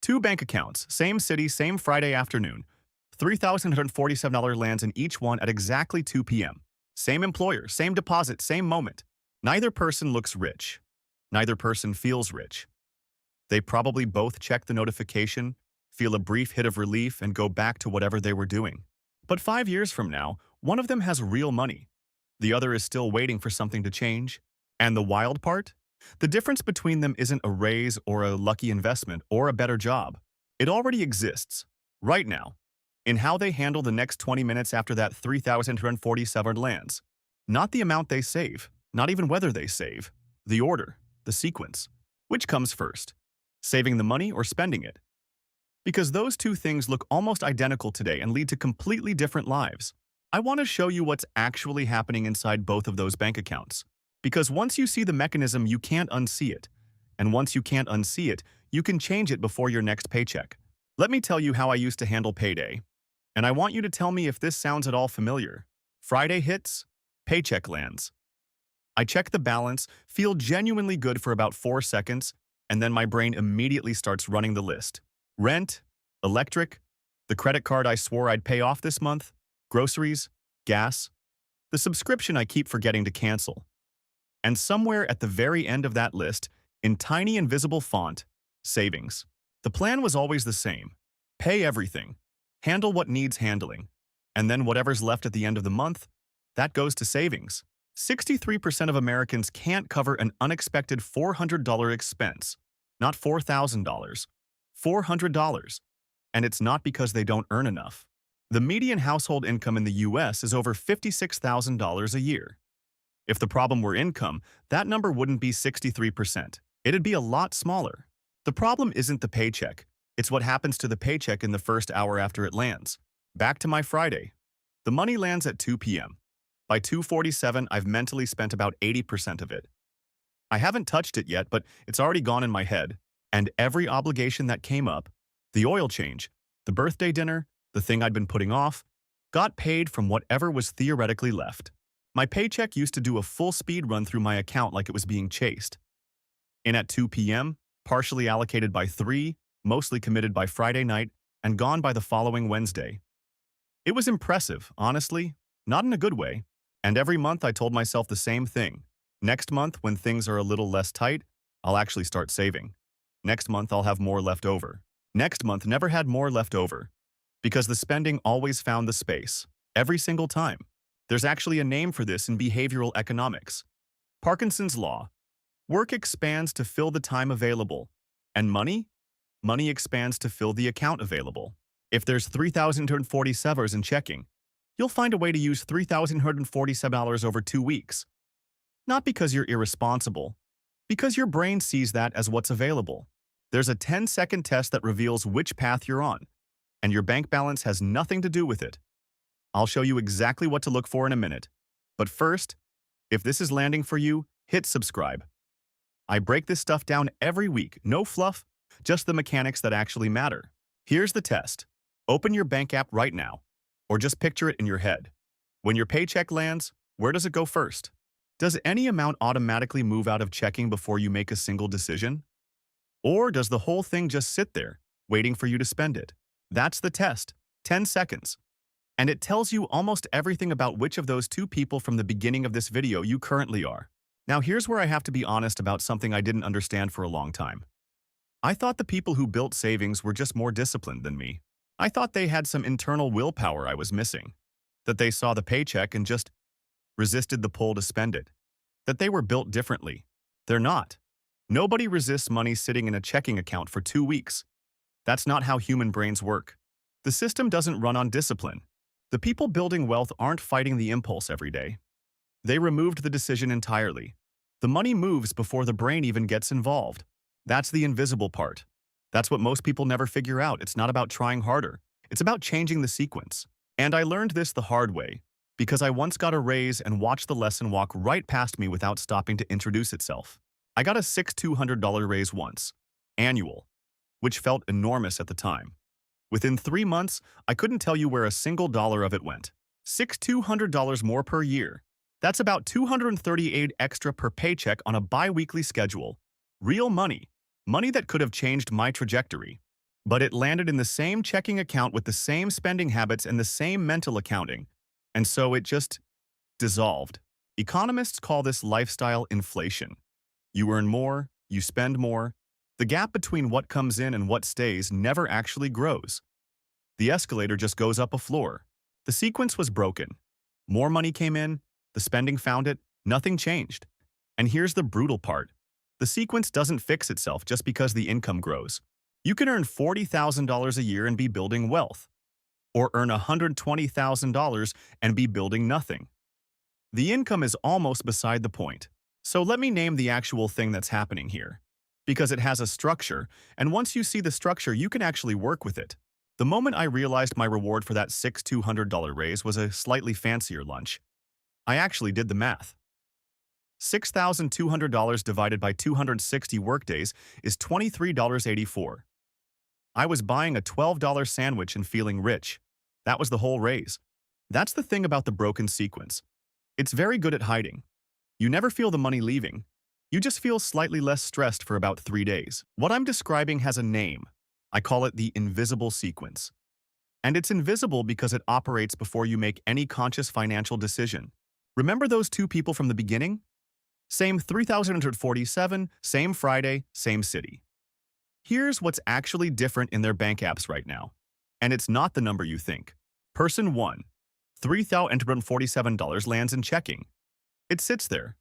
Two bank accounts, same city, same Friday afternoon. $3,147 lands in each one at exactly 2 p.m. Same employer, same deposit, same moment. Neither person looks rich. Neither person feels rich. They probably both check the notification, feel a brief hit of relief, and go back to whatever they were doing. But 5 years from now, one of them has real money. The other is still waiting for something to change. And the wild part? The difference between them isn't a raise or a lucky investment or a better job. It already exists, right now, in how they handle the next 20 minutes after that 3,247 lands. Not the amount they save, not even whether they save. The order, the sequence. Which comes first? Saving the money or spending it? Because those two things look almost identical today and lead to completely different lives. I want to show you what's actually happening inside both of those bank accounts. Because once you see the mechanism, you can't unsee it. And once you can't unsee it, you can change it before your next paycheck. Let me tell you how I used to handle payday. And I want you to tell me if this sounds at all familiar. Friday hits, paycheck lands. I check the balance, feel genuinely good for about 4 seconds, and then my brain immediately starts running the list. Rent, electric, the credit card I swore I'd pay off this month, groceries, gas, the subscription I keep forgetting to cancel. And somewhere at the very end of that list, in tiny invisible font, savings. The plan was always the same. Pay everything. Handle what needs handling. And then whatever's left at the end of the month, that goes to savings. 63% of Americans can't cover an unexpected $400 expense. Not $4,000. $400. And it's not because they don't earn enough. The median household income in the U.S. is over $56,000 a year. If the problem were income, that number wouldn't be 63%. It'd be a lot smaller. The problem isn't the paycheck. It's what happens to the paycheck in the first hour after it lands. Back to my Friday. The money lands at 2 p.m. By 2:47, I've mentally spent about 80% of it. I haven't touched it yet, but it's already gone in my head. And every obligation that came up, the oil change, the birthday dinner, the thing I'd been putting off, got paid from whatever was theoretically left. My paycheck used to do a full speed run through my account like it was being chased. In at 2 p.m., partially allocated by 3, mostly committed by Friday night, and gone by the following Wednesday. It was impressive, honestly, not in a good way. And every month I told myself the same thing. Next month, when things are a little less tight, I'll actually start saving. Next month, I'll have more left over. Next month never had more left over. Because the spending always found the space. Every single time. There's actually a name for this in behavioral economics. Parkinson's law. Work expands to fill the time available. And money? Money expands to fill the account available. If there's 3,247 in checking, you'll find a way to use $3,147 over 2 weeks. Not because you're irresponsible, because your brain sees that as what's available. There's a 10-second test that reveals which path you're on, and your bank balance has nothing to do with it. I'll show you exactly what to look for in a minute. But first, if this is landing for you, hit subscribe. I break this stuff down every week, no fluff, just the mechanics that actually matter. Here's the test. Open your bank app right now, or just picture it in your head. When your paycheck lands, where does it go first? Does any amount automatically move out of checking before you make a single decision? Or does the whole thing just sit there, waiting for you to spend it? That's the test. 10 seconds. And it tells you almost everything about which of those two people from the beginning of this video you currently are. Now here's where I have to be honest about something I didn't understand for a long time. I thought the people who built savings were just more disciplined than me. I thought they had some internal willpower I was missing. That they saw the paycheck and just resisted the pull to spend it. That they were built differently. They're not. Nobody resists money sitting in a checking account for 2 weeks. That's not how human brains work. The system doesn't run on discipline. The people building wealth aren't fighting the impulse every day. They removed the decision entirely. The money moves before the brain even gets involved. That's the invisible part. That's what most people never figure out. It's not about trying harder. It's about changing the sequence. And I learned this the hard way, because I once got a raise and watched the lesson walk right past me without stopping to introduce itself. I got a $200 raise once, annual, which felt enormous at the time. Within 3 months, I couldn't tell you where a single dollar of it went. $200 more per year. That's about $238 extra per paycheck on a bi-weekly schedule. Real money. Money that could have changed my trajectory. But it landed in the same checking account with the same spending habits and the same mental accounting. And so it just dissolved. Economists call this lifestyle inflation. You earn more, you spend more. The gap between what comes in and what stays never actually grows. The escalator just goes up a floor. The sequence was broken. More money came in, the spending found it, nothing changed. And here's the brutal part. The sequence doesn't fix itself just because the income grows. You can earn $40,000 a year and be building wealth, or earn $120,000 and be building nothing. The income is almost beside the point. So let me name the actual thing that's happening here, because it has a structure, and once you see the structure, you can actually work with it. The moment I realized my reward for that $200 raise was a slightly fancier lunch, I actually did the math. $6,200 divided by 260 workdays is $23.84. I was buying a $12 sandwich and feeling rich. That was the whole raise. That's the thing about the broken sequence. It's very good at hiding. You never feel the money leaving. You just feel slightly less stressed for about 3 days. What I'm describing has a name. I call it the invisible sequence. And it's invisible because it operates before you make any conscious financial decision. Remember those two people from the beginning? Same 3,147, same Friday, same city. Here's what's actually different in their bank apps right now. And it's not the number you think. Person 1, $3,147 lands in checking. It sits there.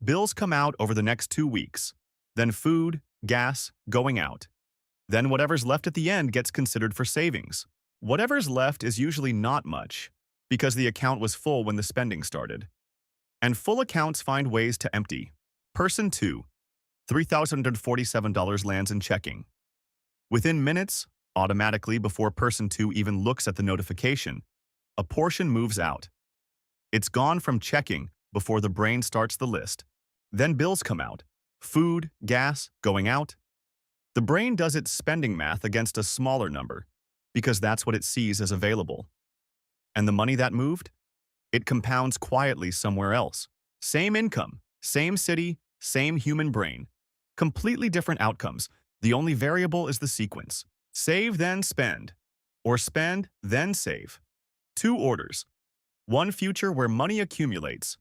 Bills come out over the next 2 weeks. Then food, gas, going out. Then whatever's left at the end gets considered for savings. Whatever's left is usually not much, because the account was full when the spending started. And full accounts find ways to empty. Person 2, $3,147 lands in checking. Within minutes, automatically before person 2 even looks at the notification, a portion moves out. It's gone from checking before the brain starts the list. Then bills come out. Food, gas, going out. The brain does its spending math against a smaller number, because that's what it sees as available. And the money that moved? It compounds quietly somewhere else. Same income, same city, same human brain. Completely different outcomes. The only variable is the sequence. Save, then spend. Or spend, then save. 2 orders. One future where money accumulates.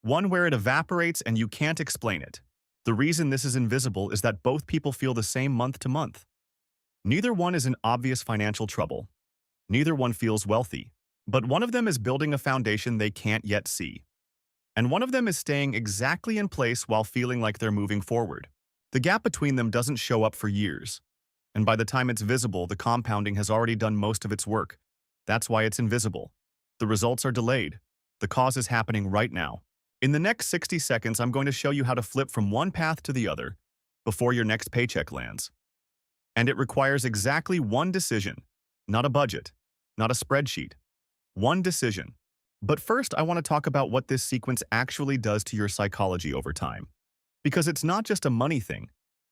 One where it evaporates and you can't explain it. The reason this is invisible is that both people feel the same month to month. Neither one is in obvious financial trouble. Neither one feels wealthy. But one of them is building a foundation they can't yet see. And one of them is staying exactly in place while feeling like they're moving forward. The gap between them doesn't show up for years. And by the time it's visible, the compounding has already done most of its work. That's why it's invisible. The results are delayed. The cause is happening right now. In the next 60 seconds, I'm going to show you how to flip from one path to the other before your next paycheck lands. And it requires exactly one decision, not a budget, not a spreadsheet. One decision. But first, I want to talk about what this sequence actually does to your psychology over time. Because it's not just a money thing.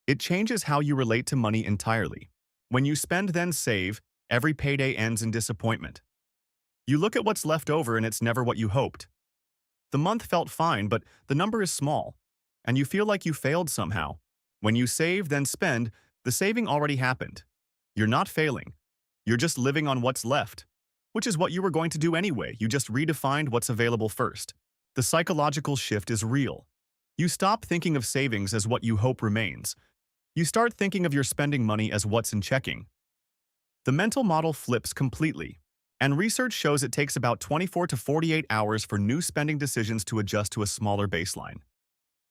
It changes how you relate to money entirely. When you spend then save, every payday ends in disappointment. You look at what's left over and it's never what you hoped. The month felt fine, but the number is small, and you feel like you failed somehow. When you save, then spend, the saving already happened. You're not failing. You're just living on what's left, which is what you were going to do anyway. You just redefined what's available first. The psychological shift is real. You stop thinking of savings as what you hope remains. You start thinking of your spending money as what's in checking. The mental model flips completely. And research shows it takes about 24 to 48 hours for new spending decisions to adjust to a smaller baseline.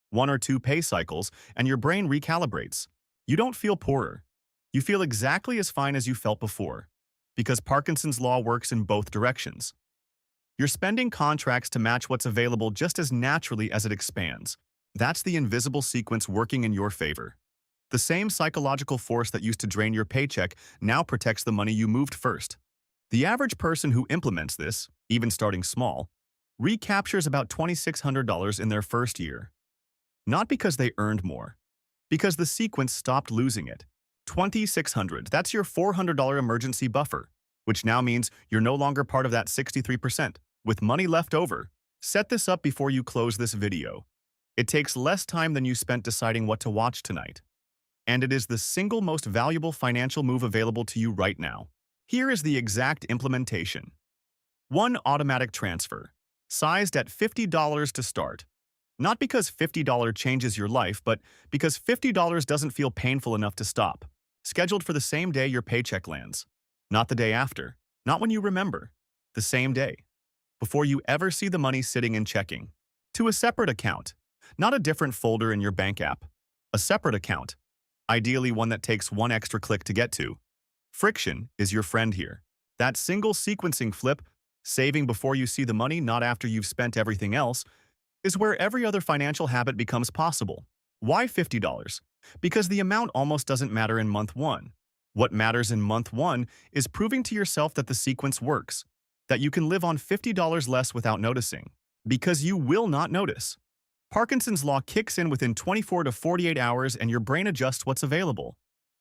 1 or 2 pay cycles, and your brain recalibrates. You don't feel poorer. You feel exactly as fine as you felt before, because Parkinson's law works in both directions. Your spending contracts to match what's available just as naturally as it expands. That's the invisible sequence working in your favor. The same psychological force that used to drain your paycheck now protects the money you moved first. The average person who implements this, even starting small, recaptures about $2,600 in their first year. Not because they earned more, because the sequence stopped losing it. $2,600, that's your $400 emergency buffer, which now means you're no longer part of that 63%, with money left over. Set this up before you close this video. It takes less time than you spent deciding what to watch tonight. and it is the single most valuable financial move available to you right now. Here is the exact implementation. 1. Automatic transfer. Sized at $50 to start. Not because $50 changes your life, but because $50 doesn't feel painful enough to stop. Scheduled for the same day your paycheck lands. Not the day after. Not when you remember. The same day. Before you ever see the money sitting in checking. To a separate account. Not a different folder in your bank app. A separate account. Ideally one that takes one extra click to get to. Friction is your friend here. That single sequencing flip, saving before you see the money, not after you've spent everything else, is where every other financial habit becomes possible. Why $50? Because the amount almost doesn't matter in month 1. What matters in month 1 is proving to yourself that the sequence works, that you can live on $50 less without noticing, because you will not notice. Parkinson's law kicks in within 24 to 48 hours and your brain adjusts what's available.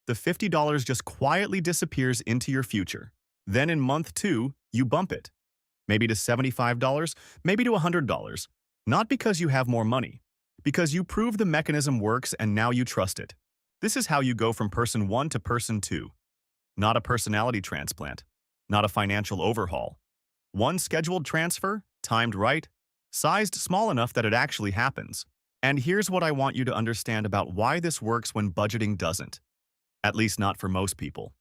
The $50 just quietly disappears into your future. Then in month 2, you bump it. Maybe to $75, maybe to $100. Not because you have more money, because you prove the mechanism works and now you trust it. This is how you go from person 1 to person 2. Not a personality transplant, not a financial overhaul. One scheduled transfer, timed right, sized small enough that it actually happens. And here's what I want you to understand about why this works when budgeting doesn't. At least not for most people.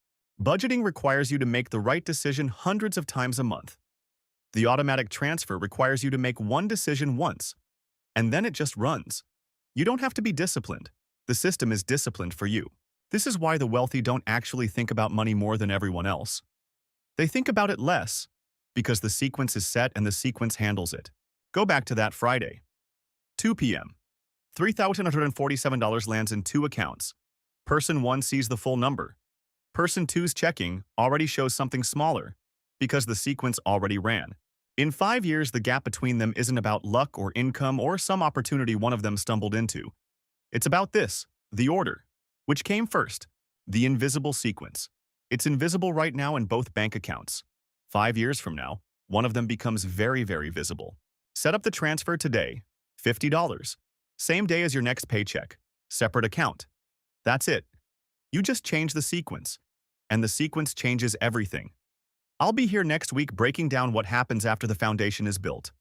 Budgeting requires you to make the right decision hundreds of times a month. The automatic transfer requires you to make one decision once, and then it just runs. You don't have to be disciplined. The system is disciplined for you. This is why the wealthy don't actually think about money more than everyone else. They think about it less, because the sequence is set and the sequence handles it. Go back to that Friday. 2 p.m. $3,147 lands in 2 accounts. Person 1 sees the full number. Person 2's checking already shows something smaller, because the sequence already ran. In 5 years, the gap between them isn't about luck or income or some opportunity one of them stumbled into. It's about this, the order. Which came first? The invisible sequence. It's invisible right now in both bank accounts. 5 years from now, one of them becomes very, very visible. Set up the transfer today. $50. Same day as your next paycheck. Separate account. That's it. You just change the sequence. And the sequence changes everything. I'll be here next week breaking down what happens after the foundation is built.